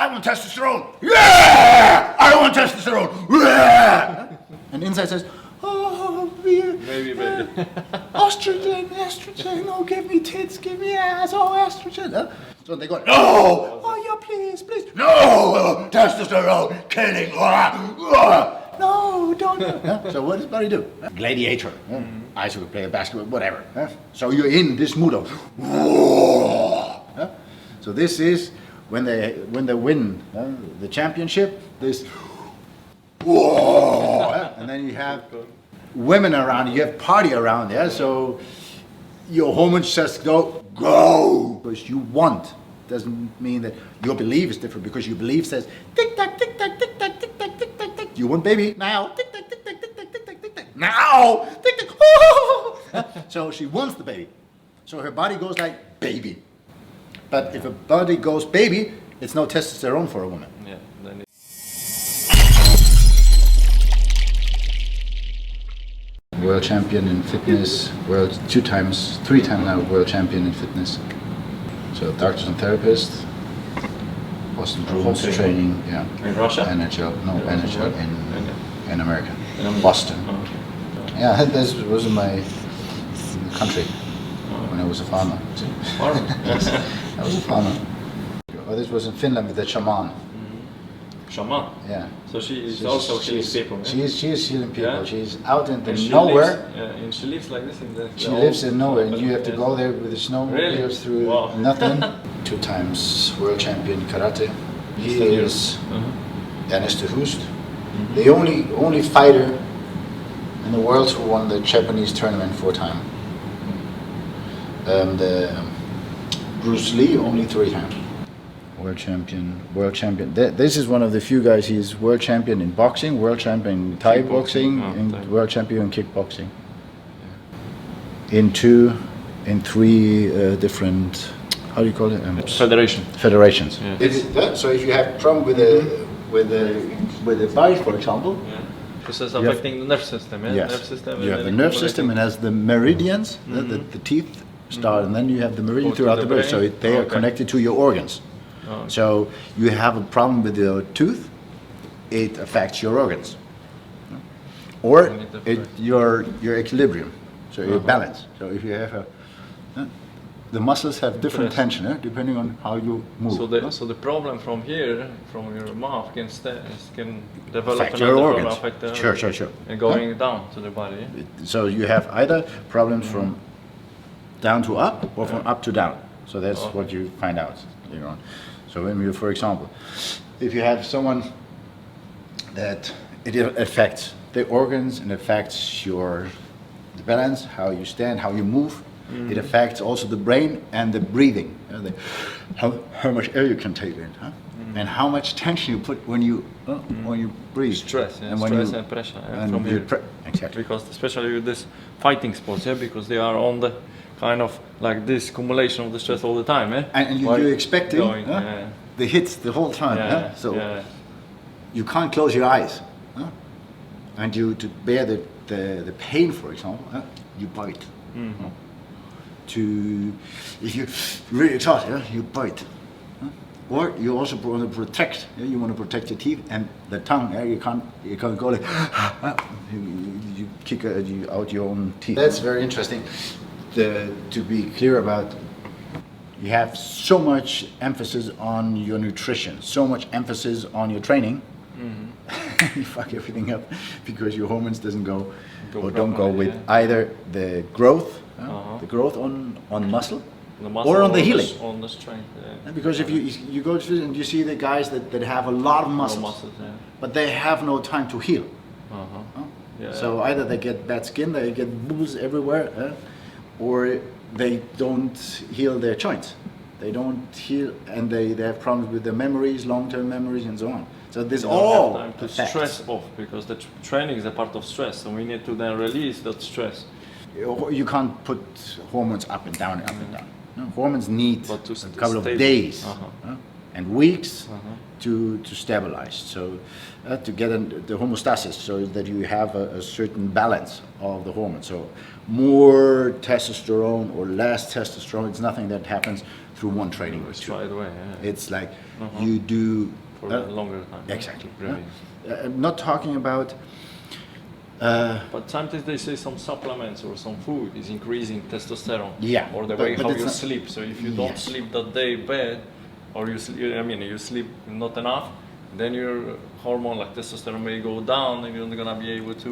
I want testosterone. Yeah, I want testosterone. Yeah. And inside says, oh, Maybe. estrogen, oh, give me tits, give me ass, oh, estrogen. So they go, no, oh, yeah, please, no, testosterone, killing, no, don't. So what does Buddy do? Gladiator, I should play basketball, whatever. So you're in this mood of, so this is when they win the championship, this, and then you have women around, you have party around, so your hormones just go, because you want. Doesn't mean that your belief is different, because your belief says, tick tack, tick tack, tick tack, tick tack, tick tack, tick. You want baby now, tick tack, tick tack, tick tack, tick tack, tick tack, now, tick tack, so she wants the baby. So her body goes like baby. But if a body goes baby, it's no testosterone for a woman. Yeah, then World champion in fitness, three times now world champion in fitness. So doctors and therapists, Boston Bruins training, in Russia? NHL in America, in Boston. Oh, okay. Yeah, this was in my country when I was a farmer. Yes. I was a farmer. Oh, this was in Finland with the shaman. Shaman? Yeah. So she is also healing people. She is healing people. Yeah. She's out in the And nowhere. And she lives like this in the. She lives in nowhere, and you have to go there with the snow wheels through nothing. 2 times world champion karate. He is Dennis de Hoost, the only fighter in the world who won the Japanese tournament 4 times. The Bruce Lee only 3 times. World champion. This is one of the few guys. He's world champion in boxing, world champion in Thai boxing, and world champion in kickboxing. In 3 different, how do you call it? Federations. Yeah. So if you have problem with the body, for example. Because it's affecting the nerve system. Yeah? Yes. Nerve system. You have the nerve system, and has the meridians, the teeth start, and then you have the meridian throughout the body. So they are connected to your organs. So you have a problem with your tooth, it affects your organs, or your equilibrium, so your balance. So if you have the muscles have different tension depending on how you move. So the problem from here, from your mouth, can develop affect your organs. Affect the Sure. And going down to the body. So you have either problems from down to up or from up to down. So that's what you find out later on. So when you, for example, if you have someone that it affects the organs and affects the balance, how you stand, how you move, it affects also the brain and the breathing, how much air you can take in, and how much tension you put when you breathe. Stress, and stress and pressure from here. Exactly. Because especially with this fighting sports, because they are on the kind of like this accumulation of the stress all the time, And you're expecting the hits the whole time, so you can't close your eyes, and to bear the pain, for example, you bite. If you're really exhausted, you bite, or you also want to protect. You want to protect your teeth and the tongue. You can't go like you kick out your own teeth. That's very interesting. To be clear about, you have so much emphasis on your nutrition, so much emphasis on your training, you fuck everything up because your hormones don't go with either the growth, on muscle, or on the healing. On the strength. Because if you go to and you see the guys that have a lot of muscles, but they have no time to heal. So either they get bad skin, they get boobs everywhere, or they don't heal their joints. They don't heal, and they have problems with their memories, long-term memories, and so on. So this all time to stress off, because the training is a part of stress, so we need to then release that stress. You can't put hormones up and down, No, hormones need a couple of days and weeks to stabilize. So to get the homeostasis, so that you have a certain balance of the hormones. So more testosterone or less testosterone, it's nothing that happens through one training or two. Right away, yeah. It's like you do For a longer time. exactly. Really. I'm not talking about. But sometimes they say some supplements or some food is increasing testosterone. Yeah, Or the but- way but how it's you not- sleep. So if you don't Yes. sleep that day bad, or you sleep, I mean you sleep not enough, then your hormone like testosterone may go down, and you're not gonna be able to.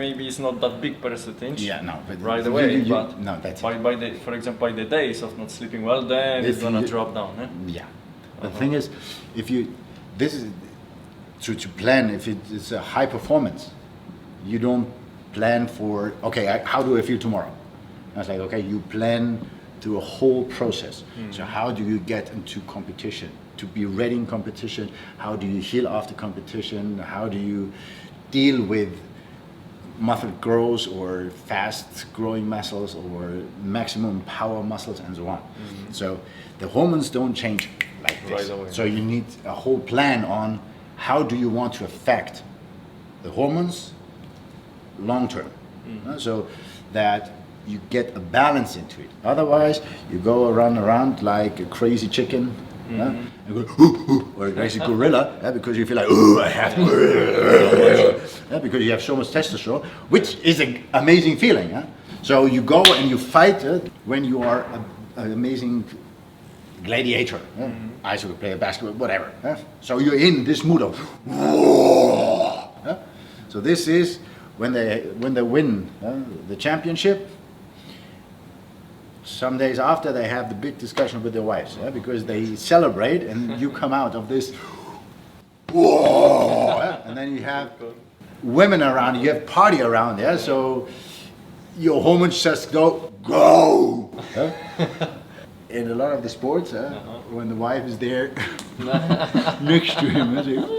Maybe it's not that big percentage. Yeah, no, but Right away, but no, that's by the, for example, by the days of not sleeping well, then If it's gonna you- drop down. Eh? Yeah. The thing is, if you, this is to plan. If it's a high performance, you don't plan for okay. How do I feel tomorrow? I was like, okay, you plan through a whole process. So how do you get into competition? To be ready in competition, how do you heal after competition? How do you deal with muscle growth or fast growing muscles or maximum power muscles and so on? So the hormones don't change like this. Right away. So you need a whole plan on how do you want to affect the hormones long term. So that you get a balance into it. Otherwise, you go around like a crazy chicken, and go, or a crazy gorilla, because you feel like, oh, I have to, because you have so much testosterone, which is an amazing feeling. So you go and you fight when you are an amazing gladiator. I should play basketball, whatever. So you're in this mood of, so this is when they win the championship. Some days after, they have the big discussion with their wives, because they celebrate, and you come out of this, and then you have women around, you have party around there, so your hormones just go. In a lot of the sports, when the wife is there next to him, it's like,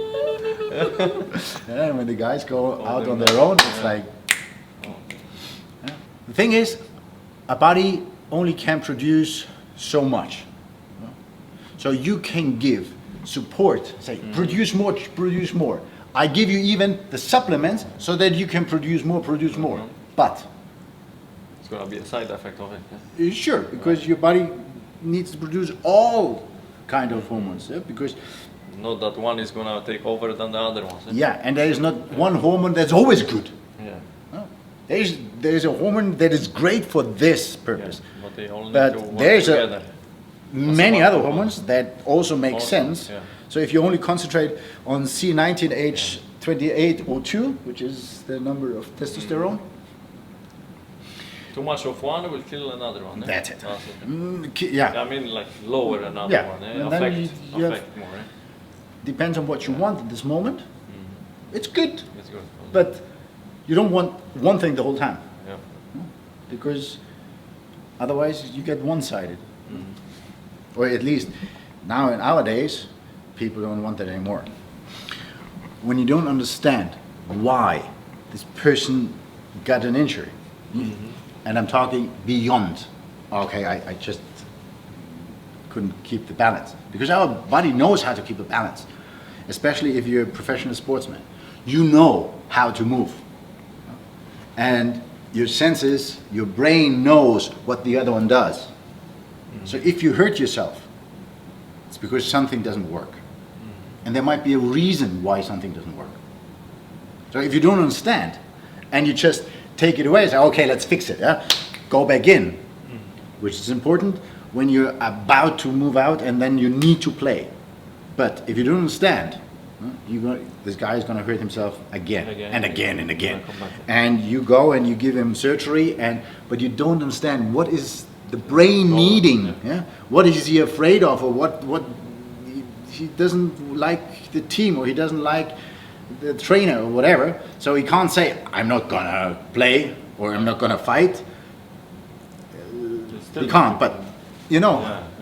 and when the guys go out on their own, it's like. The thing is, a body only can produce so much. So you can give support, say produce more. I give you even the supplements so that you can produce more. But It's gonna be a side effect of it. sure, because your body needs to produce all kind of hormones, because Not that one is gonna take over than the other ones. Eh? yeah, and there is not one hormone that's always good. Yeah. There's a hormone that is great for this purpose. Yeah, but they all But need to work there's together. Many smart other hormone. hormones that also make Also, sense. yeah. So if you only concentrate on C19H28O2, which is the number of testosterone, Too much of one will kill another one. Eh? that's it. Okay. Yeah, I mean, like lower another Yeah, one. Eh? and then you have- Affect more. Eh? depends on what you want at this moment. It's good, It's good. but you don't want one thing the whole time, Yeah. because otherwise you get one-sided. Or at least now in our days, people don't want that anymore. When you don't understand why this person got an injury, and I'm talking beyond, okay, I just couldn't keep the balance. Because our body knows how to keep a balance, especially if you're a professional sportsman. You know how to move. And your senses, your brain knows what the other one does. So if you hurt yourself, it's because something doesn't work. And there might be a reason why something doesn't work. So if you don't understand, and you just take it away and say, okay, let's fix it, go back in, which is important when you're about to move out and then you need to play. But if you don't understand, this guy is going to hurt himself again and again and again. And you go and you give him surgery, but you don't understand what is the brain needing. What is he afraid of, or what he doesn't like the team, or he doesn't like the trainer or whatever. So he can't say, I'm not going to play or I'm not going to fight. He can't, but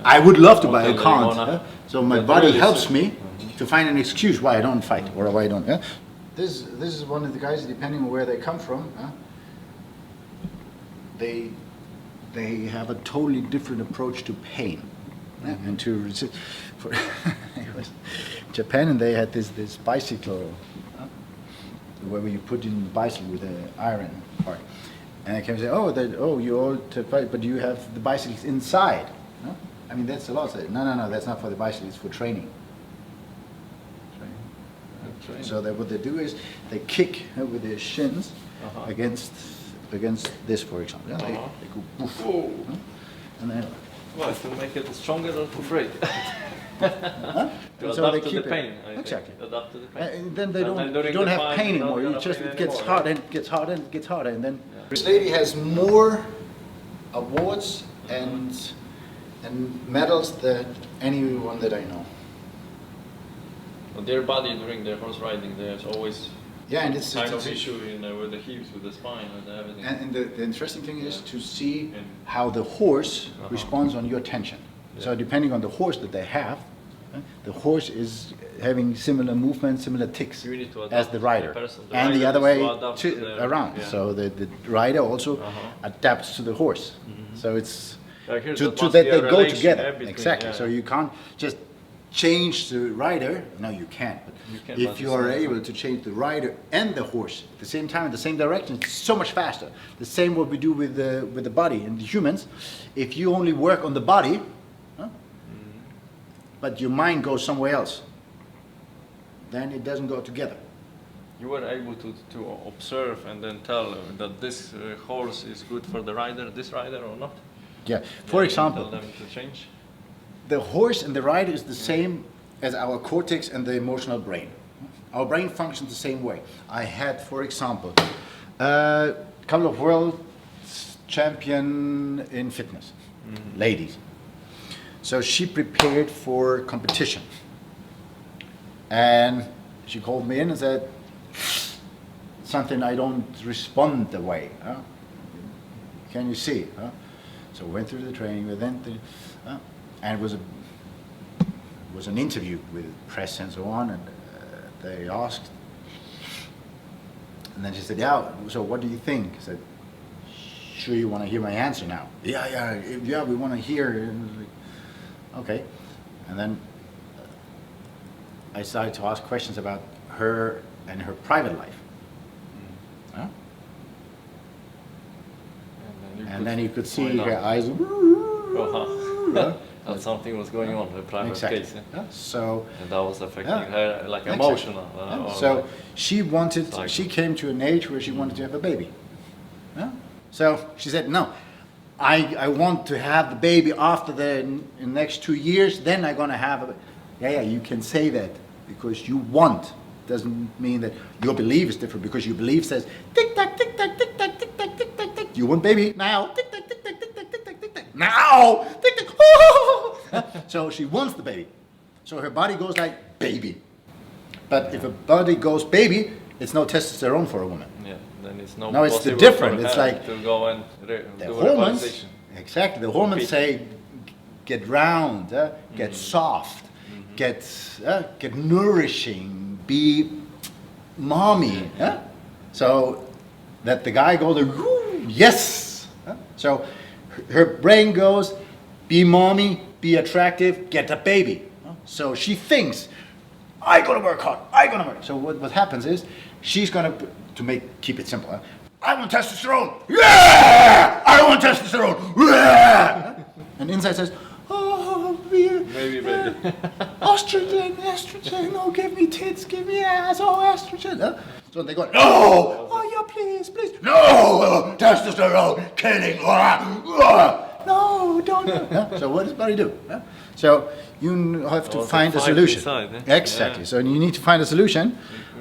I would love to, but I can't. So my body helps me to find an excuse why I don't fight or why I don't. This is one of the guys, depending on where they come from, they have a totally different approach to pain and to resist. It was Japan, and they had this bicycle where you put in the bicycle with an iron part, and I came and say, you all to fight, but you have the bicycles inside. I mean, that's a lot. No, that's not for the bicycle, it's for training. Training. So what they do is they kick with their shins against this, for example. Yeah, they go poof, and then well, to make it stronger or to break. To so adapt they to the keep pain. exactly. Adapt to the pain. And then they And don't, you don't have pain anymore. you You don't just pain it gets anymore, harder and it gets harder and it gets harder, and then this lady has more awards and medals than anyone that I know. Well, their body during their horse riding, there's always And it's kind of issue with the hips, with the spine, with everything. And the interesting thing is to see how the horse responds on your tension. So depending on the horse that they have, the horse is having similar movements, similar ticks as the rider, and the other way around. So the rider also adapts to the horse. So it's that they go together. Exactly. So you can't just change the rider. No, you can't. But if you are able to change the rider and the horse at the same time in the same direction, it's so much faster. The same what we do with the body and the humans. If you only work on the body, but your mind goes somewhere else, then it doesn't go together. You were able to observe and then tell that this horse is good for the rider, this rider or not? Yeah. For example, tell them to change. The horse and the rider is the same as our cortex and the emotional brain. Our brain functions the same way. I had, for example, a couple of world champion in fitness, ladies. So she prepared for competition. And she called me in and said, something I don't respond the way. Can you see? So we went through the training, and it was an interview with press and so on, and they asked, and then she said, yeah, so what do you think? I said, sure you want to hear my answer now? Yeah, we want to hear. And like, okay. And then I started to ask questions about her and her private life. And then you could see her eyes. That something was going on, the private case. So and that was affecting her, like emotional. So she wanted. She came to an age where she wanted to have a baby. So she said, "No, I want to have the baby after the next 2 years. Then I'm gonna have a." Yeah, you can say that because you want. Doesn't mean that your belief is different, because your belief says tick tack tick tack tick tack tick tack tick tack tick. You want baby now? Tick tack tick tack tick tack tick tack tick tack. Now tick tack. So she wants the baby. So her body goes like baby. But if a body goes baby, it's no testosterone for a woman. Yeah, then it's no. No, it's the different. It's like to go and the do hormones. Exactly, the hormones say get round, get soft, get nourishing, be mommy. So that the guy goes, yes. So her brain goes, be mommy, be attractive, get a baby. So she thinks, I gotta work hard, I gotta work. So what happens is, she's gonna, keep it simple, I want testosterone, yeah! I want testosterone, yeah! And inside says, oh, maybe baby. estrogen, oh, give me tits, give me ass, oh, estrogen. So they go, no, oh, yeah, please, no, testosterone, killing, no, don't do it. So what does body do? So you have to find a solution. Inside, Exactly. So you need to find a solution.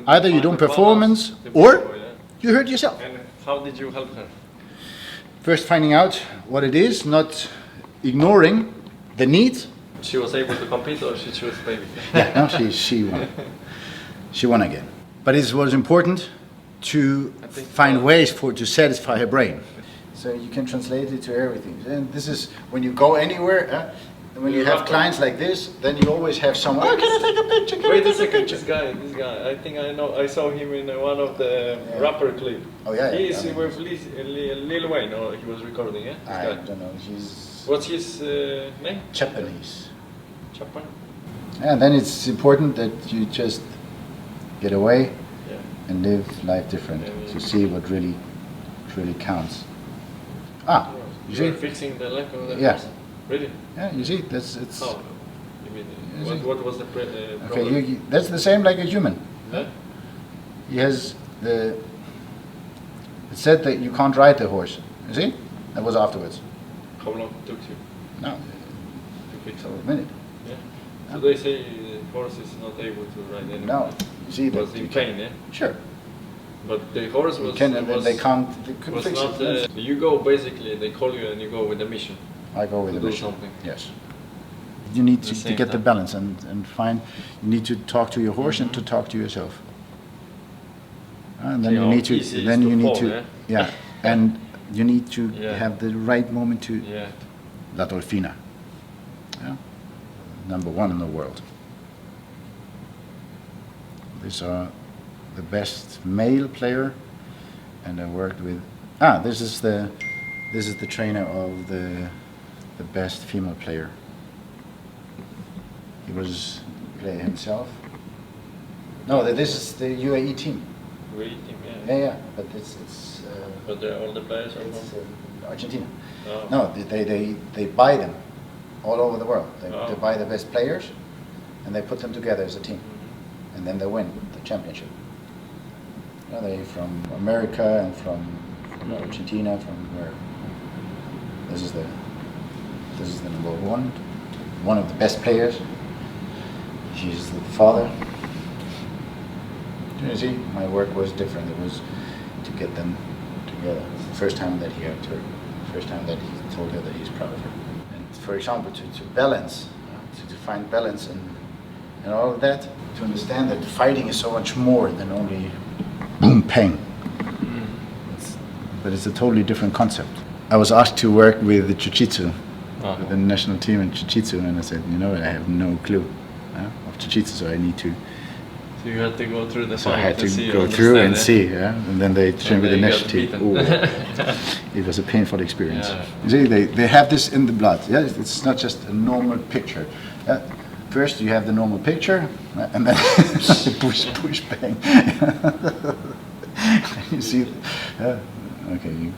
Either you don't performance, or you hurt yourself. And how did you help her? First, finding out what it is, not ignoring the needs. She was able to compete, or she chose baby? Yeah, no, she won. She won again. But it was important to find ways to satisfy her brain. So you can translate it to everything. And this is when you go anywhere. And when you have clients like this, then you always have someone. Oh, can I take a picture? Wait a second, this guy. I think I know. I saw him in one of the rapper clip. Oh yeah. He is with Lil Wayne. Or he was recording. Yeah. I don't know. What's his name? Japanese. Japan. And then it's important that you just get away and live life different to see what really counts. You're fixing the leg of the person. Really? Yeah, you see, it's. How? You mean, You see? what was the Okay, problem? that's the same like a human. Yeah? He has the. It said that you can't ride the horse. You see? That was afterwards. How long it took you No, to fix a it? minute. Yeah. So they say the horse is not able to ride anymore. No, you see It was that in you can- pain, yeah? Sure. But the horse You was, can, was, they can't. They couldn't was fix not, it. you go basically, they call you and you go with a mission. I go with to the do mission. something. Yes. You need The to same get the time. balance and find. You need to talk to your horse and to talk to yourself. And then See you how need to. easy it Then is you to need fall, to. yeah? Yeah. And you need to Yeah. have the right moment to. Yeah. La Dolfina. Yeah. Number one in the world. These are the best male player, and I worked with. This is the trainer of the best female player. He was player himself. No, this is the UAE team. We eat him, yeah. Yeah, but it's But all the players are it's from. Argentina. Oh. No, they buy them all over the world. They Oh. buy the best players, and they put them together as a team, Mhm. and then they win the championship. They're from America and from Argentina, from where? This is the number one of the best players. He's the father. You see, my work was different. It was to get them together. The first time that he helped her, first time that he told her that he's proud of her. And for example, to balance, to find balance and all of that, to understand that fighting is so much more than only boom, pang. But it's a totally different concept. I was asked to work with the Jiu-Jitsu, with the national team in Jiu-Jitsu, and I said, I have no clue of Jiu-Jitsu, so I need to. So you had to go through the So I fight had to see go and through and understand, see, and then they trained with the then you national team. got Ooh. It was a painful experience. Yeah. You see, they have this in the blood. Yeah, it's not just a normal picture. First you have the normal picture, and then push, bang. You see, okay,